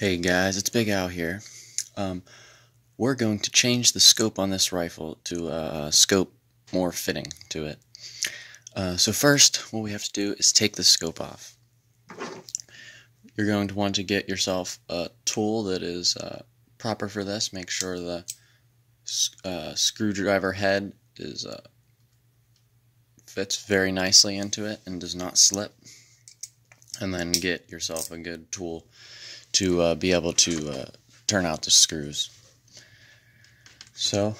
Hey guys, it's Big Al here. We're going to change the scope on this rifle to a scope more fitting to it. So first, what we have to do is take the scope off. You're going to want to get yourself a tool that is proper for this. Make sure the screwdriver head is fits very nicely into it and does not slip. And then get yourself a good tool to be able to turn out the screws. So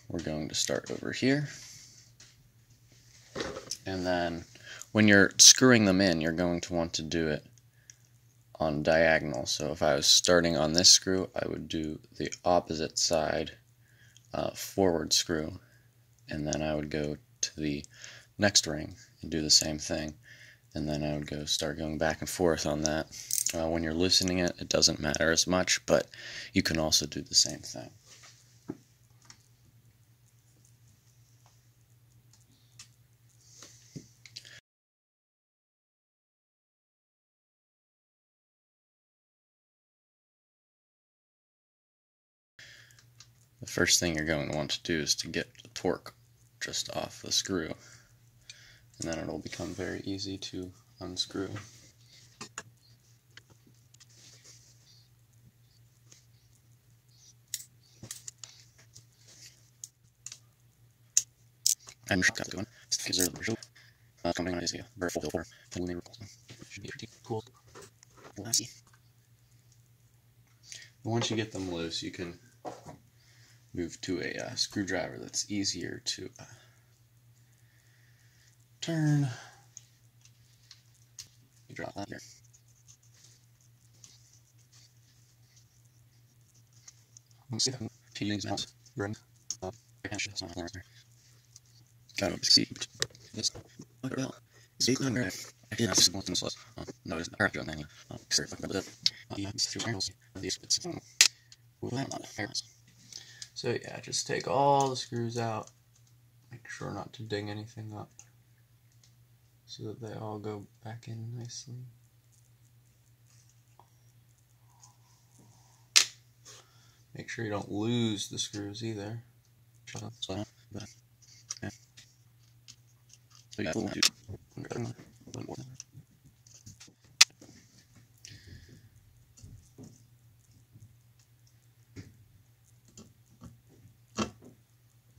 we're going to start over here, and then when you're screwing them in, you're going to want to do it on diagonal. So if I was starting on this screw, I would do the opposite side forward screw, and then I would go to the next ring and do the same thing, and then I would start going back and forth on that. When you're loosening it, it doesn't matter as much, but you can also do the same thing. The first thing you're going to want to do is to get the torque just off the screw, and then it'll become very easy to unscrew. And got going. Coming on is a very full filter. Should be pretty cool. Once you get them loose, you can move to a screwdriver that's easier to turn. You drop that here. See that? These mounts. Got to see this. Well, see, I did ask one thing. No, it's not on any. Sorry, about that. So yeah, just take all the screws out. Make sure not to ding anything up, so that they all go back in nicely. Make sure you don't lose the screws either.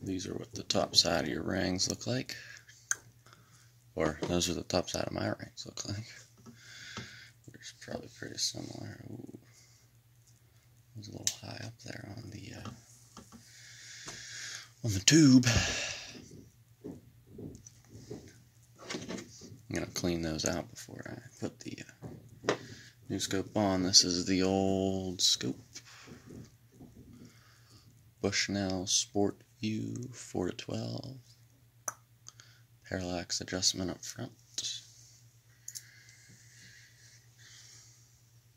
These are what the top side of your rings look like. Or those are the top side of my rings look like. It's probably pretty similar. Ooh. It was a little high up there on the tube. I'm gonna clean those out before I put the new scope on. This is the old scope. Bushnell Sport View 4-12. Parallax adjustment up front.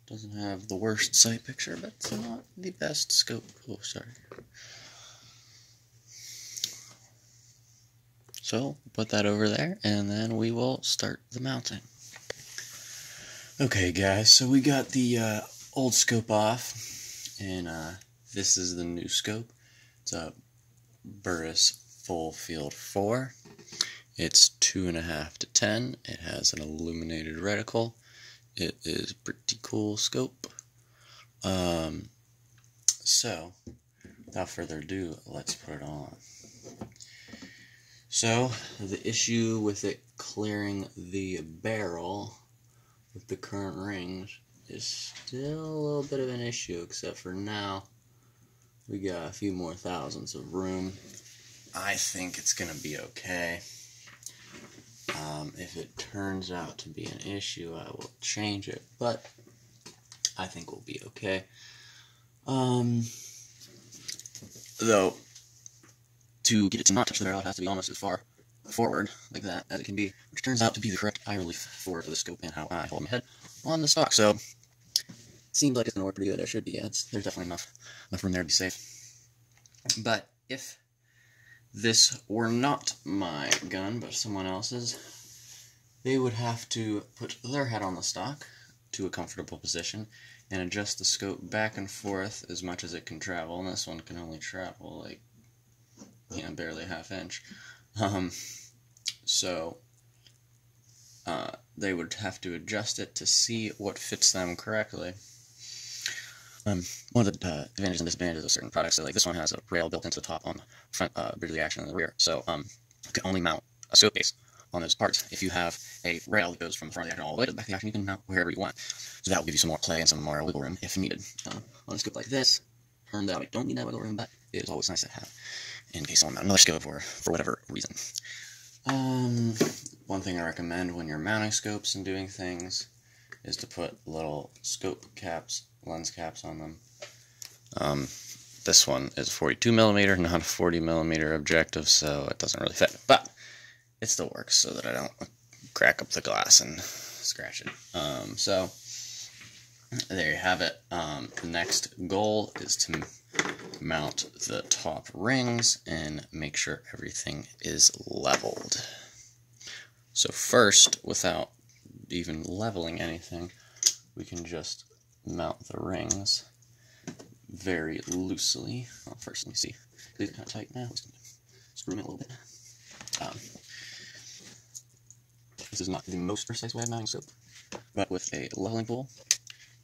Doesn't have the worst sight picture, but it's not the best scope. Oh, sorry. So, put that over there, and then we will start the mounting. Okay, guys, so we got the old scope off, and this is the new scope. It's a Burris Full Field 4. It's 2.5 to 10. It has an illuminated reticle. It is a pretty cool scope. So, without further ado, let's put it on. So, the issue with it clearing the barrel with the current rings is still a little bit of an issue, except for now we got a few more thousands of room. I think it's going to be okay. If it turns out to be an issue, I will change it, but I think we'll be okay. Though, to get it to not touch the barrel, it has to be almost as far forward, like that, as it can be, which turns out to be the correct eye relief for the scope and how I hold my head on the stock. So, seems like it's going to work pretty good. It should be. Yeah, there's definitely enough room there to be safe. But if this were not my gun, but someone else's, they would have to put their head on the stock, to a comfortable position and adjust the scope back and forth as much as it can travel. And this one can only travel like, barely a half inch. So they would have to adjust it to see what fits them correctly. One of the advantages and disadvantages of certain products, so like this one has a rail built into the top on the front, bridge of the action in the rear. So you can only mount a scope base on those parts. If you have a rail that goes from the front of the action all the way to the back of the action, you can mount wherever you want. So that will give you some more play and some more wiggle room if needed. On a scope like this, turned out I don't need that wiggle room, but it is always nice to have in case I want to mount another scope or for whatever reason. One thing I recommend when you're mounting scopes and doing things is to put little scope caps, lens caps on them. This one is 42mm, not a 40mm objective, so it doesn't really fit, but it still works so that I don't crack up the glass and scratch it. So there you have it. The next goal is to mount the top rings and make sure everything is leveled. So first, without even leveling anything, we can just mount the rings very loosely. Well, first, let me see. These are kind of tight now. Let's screw them in a little bit. This is not the most precise way of mounting soap, but with a leveling tool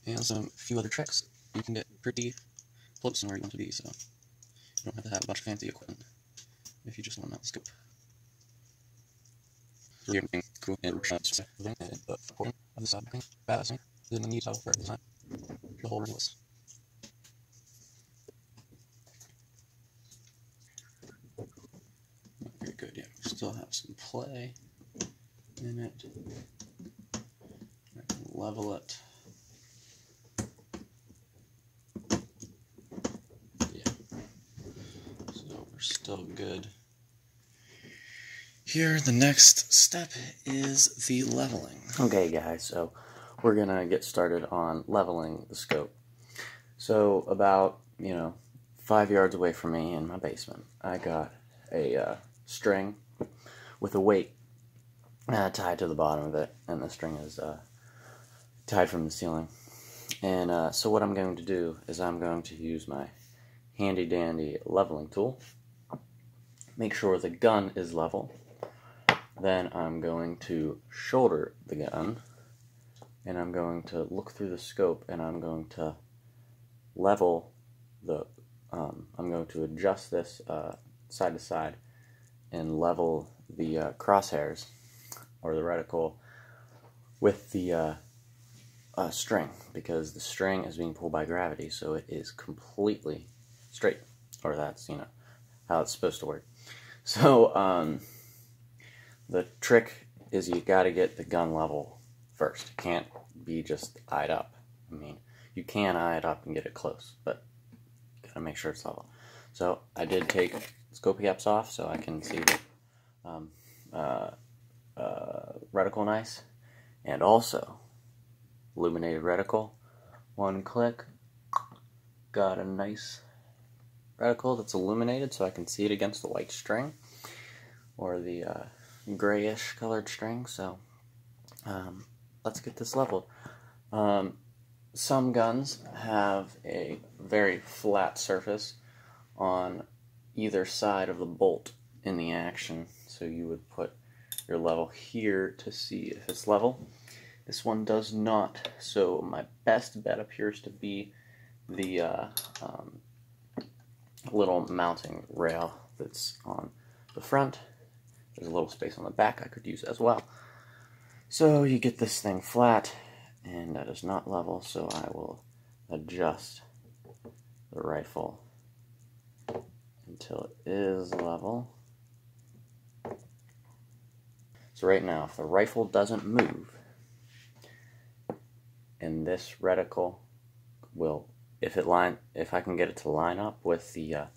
and some few other tricks, you can get pretty close to where you want to be. So you don't have to have a bunch of fancy equipment if you just want to mount the scope. So you're getting cool and the portion of the side thing, balancing, then the knee towel for design. The whole ring was. Very good, yeah. We still have some play in it. I can level it. Yeah. So we're still good. Here, the next step is the leveling. Okay, guys, so we're gonna get started on leveling the scope. So about, 5 yards away from me in my basement, I got a string with a weight tied to the bottom of it, and the string is tied from the ceiling. And so what I'm going to do is I'm going to use my handy dandy leveling tool, make sure the gun is level. Then I'm going to shoulder the gun, and I'm going to look through the scope, and I'm going to level the, I'm going to adjust this side to side and level the crosshairs, or the reticle, with the string, because the string is being pulled by gravity, so it is completely straight, or that's, how it's supposed to work. So, the trick is you got to get the gun level first. It can't be just eyed up. I mean, you can eye it up and get it close, but you got to make sure it's level. So I did take scope caps off so I can see the reticle nice, and also illuminated reticle. One click, got a nice reticle that's illuminated so I can see it against the white string, or the grayish colored string. So let's get this leveled. Some guns have a very flat surface on either side of the bolt in the action, so you would put your level here to see if it's level. This one does not, so my best bet appears to be the little mounting rail that's on the front. There's a little space on the back I could use as well. So you get this thing flat, and that is not level, so I will adjust the rifle until it is level. So right now, if the rifle doesn't move, and this reticle will, if I can get it to line up with the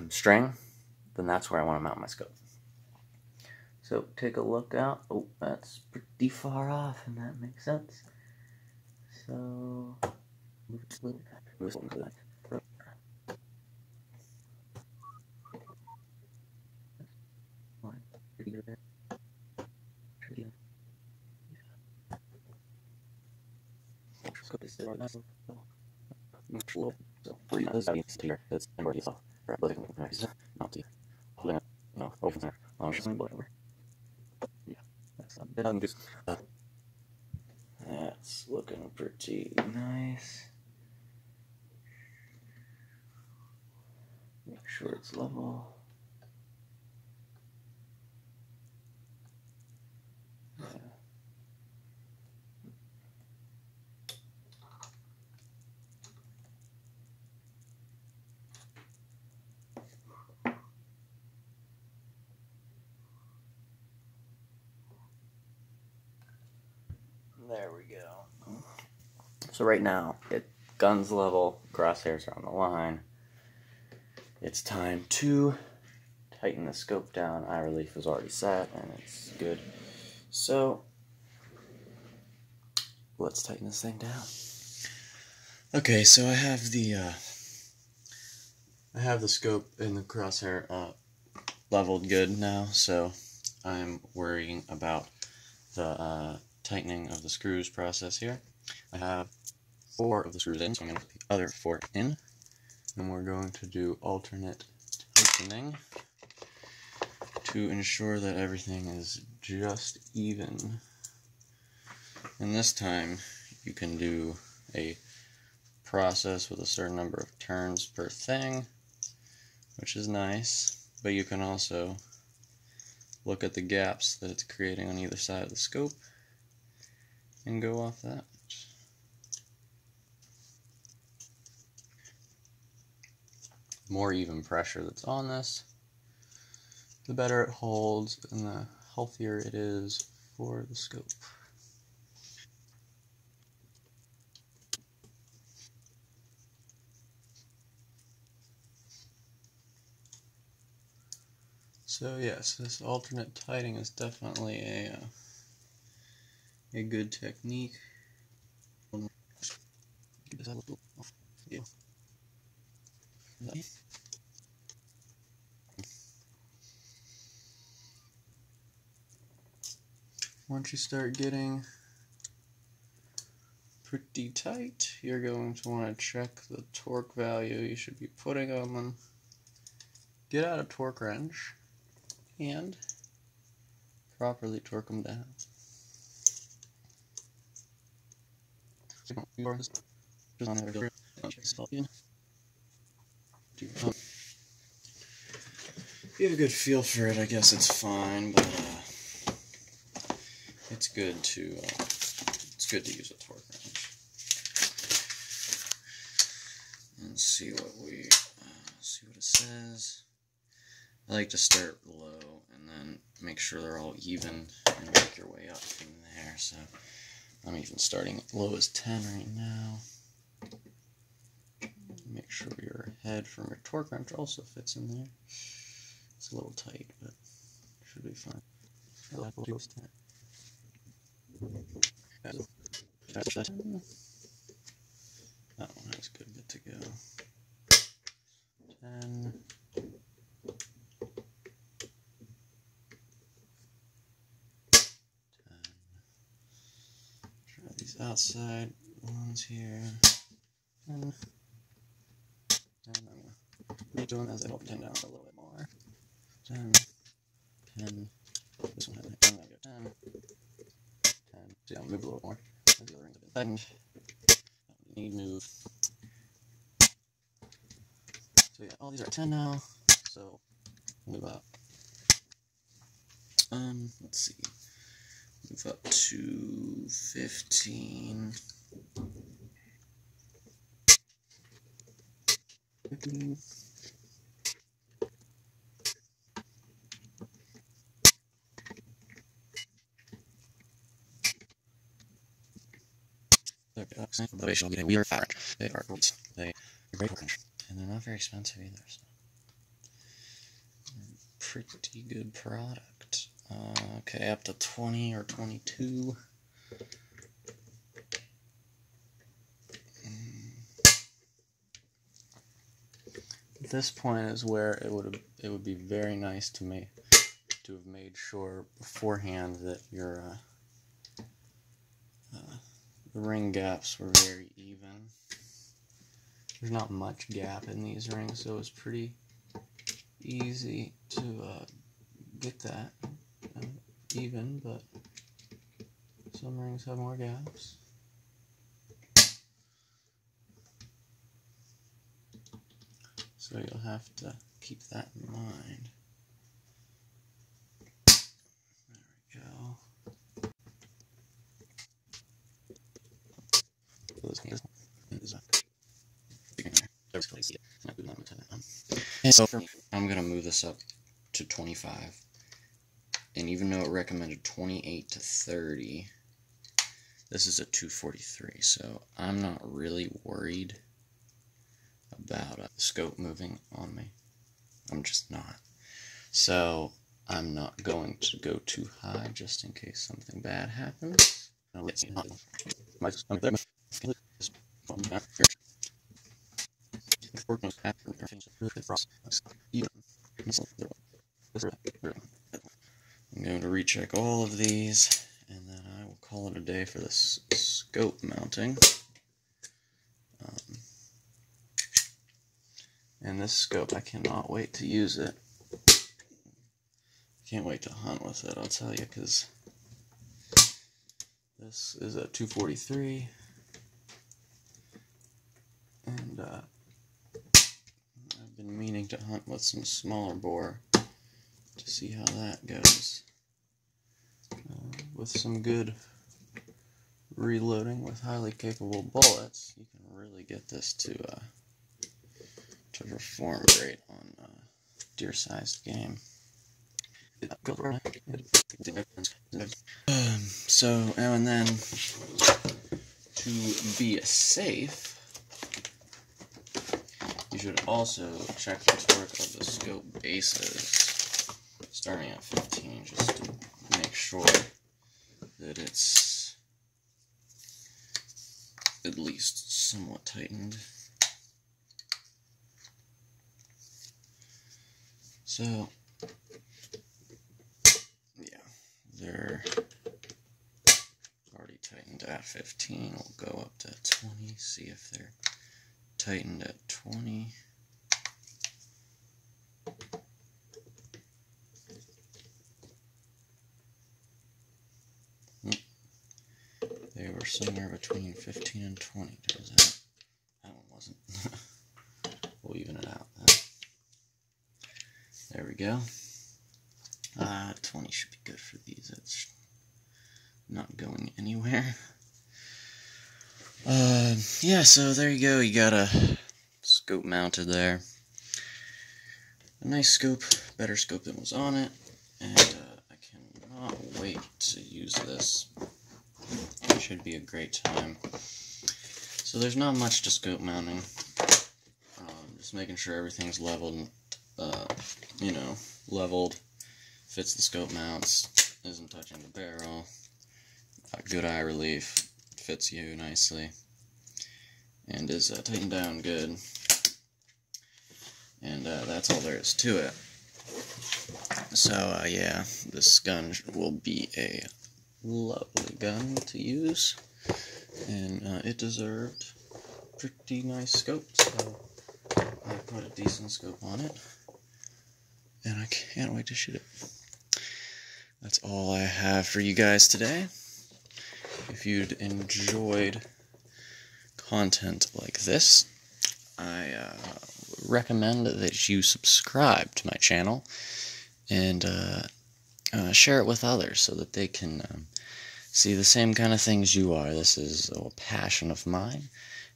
string, then that's where I want to mount my scope. So take a look out. Oh, that's pretty far off, and that makes sense. So move it a little back. Move it a little back. Pretty good there. Pretty good. That's looking pretty nice. Make sure it's level. Yeah. There we go. So right now, gun's level, crosshairs are on the line. It's time to tighten the scope down. Eye relief is already set and it's good. So let's tighten this thing down. Okay, so I have the scope and the crosshair leveled good now, so I'm worrying about the tightening of the screws process here. I have 4 of the screws in, so I'm going to put the other 4 in, and we're going to do alternate tightening to ensure that everything is just even. And this time you can do a process with a certain number of turns per thing, which is nice, but you can also look at the gaps that it's creating on either side of the scope and go off that. The more even pressure that's on this, the better it holds and the healthier it is for the scope. So yes, this alternate tightening is definitely a good technique. Once you start getting pretty tight, you're going to want to check the torque value you should be putting on them. Get out a torque wrench and properly torque them down. If you have a good feel for it, I guess it's fine, but it's good to use a torque wrench. And see what it says. I like to start low and then make sure they're all even and work your way up from there. So I'm even starting low as 10 right now. Make sure your head from your torque wrench also fits in there. It's a little tight, but should be fine. That one is good to go. 10. 10. Try these outside ones here. 10. 10. I'm going to redo them as I hold 10 down a little bit more. 10. 10. This one has 10. I'm going to go 10. 10. See, I'll move a little more. The other rings have been tightened. Need move. So yeah, all these are 10 now. So move up. Let's see. Move up to 15. 15. We are fat. They are great. They are great, and they're not very expensive either. So pretty good product. Okay, up to 20 or 22. At this point is where it would be very nice to have made sure beforehand that your The ring gaps were very even. There's not much gap in these rings, so it's pretty easy to get that even, but some rings have more gaps. So you'll have to keep that in mind. There we go. And so I'm going to move this up to 25. And even though it recommended 28 to 30, this is a 243. So I'm not really worried about the scope moving on me. I'm just not. So I'm not going to go too high just in case something bad happens. I'm going to recheck all of these, and then I will call it a day for this scope mounting. And this scope, I cannot wait to use it. Can't wait to hunt with it, I'll tell you, because this is a 243, and I've been meaning to hunt with some smaller bore to see how that goes. With some good reloading with highly capable bullets, you can really get this to perform great on deer-sized game. So now and then, to be safe, you should also check the torque of the scope bases, starting at 15, just to make sure that it's at least somewhat tightened. So, yeah, they're already tightened at 15. We'll go up to 20, see if they're tightened at 20. They were somewhere between 15 and 20. That one wasn't. We'll even it out then. There we go. 20 should be good for these. It's not going anywhere. Yeah, so there you go. You got a scope mounted there. A nice scope, better scope than was on it, and I cannot wait to use this. It should be a great time. So there's not much to scope mounting. Just making sure everything's leveled, you know, leveled, fits the scope mounts, isn't touching the barrel, good eye relief, fits you nicely, and is tightened down good. And that's all there is to it. So yeah, this gun will be a lovely gun to use, and it deserved a pretty nice scope, so I put a decent scope on it, and I can't wait to shoot it. That's all I have for you guys today. If you'd enjoyed content like this, I recommend that you subscribe to my channel and share it with others so that they can see the same kind of things you are. This is a passion of mine,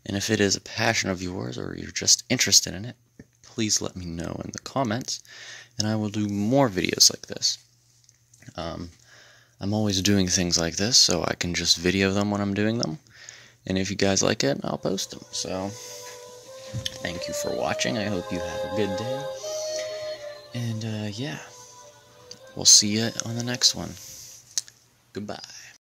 and if it is a passion of yours or you're just interested in it, please let me know in the comments, and I will do more videos like this. I'm always doing things like this, so I can just video them when I'm doing them, and if you guys like it, I'll post them. So thank you for watching. I hope you have a good day, and yeah, we'll see you on the next one. Goodbye.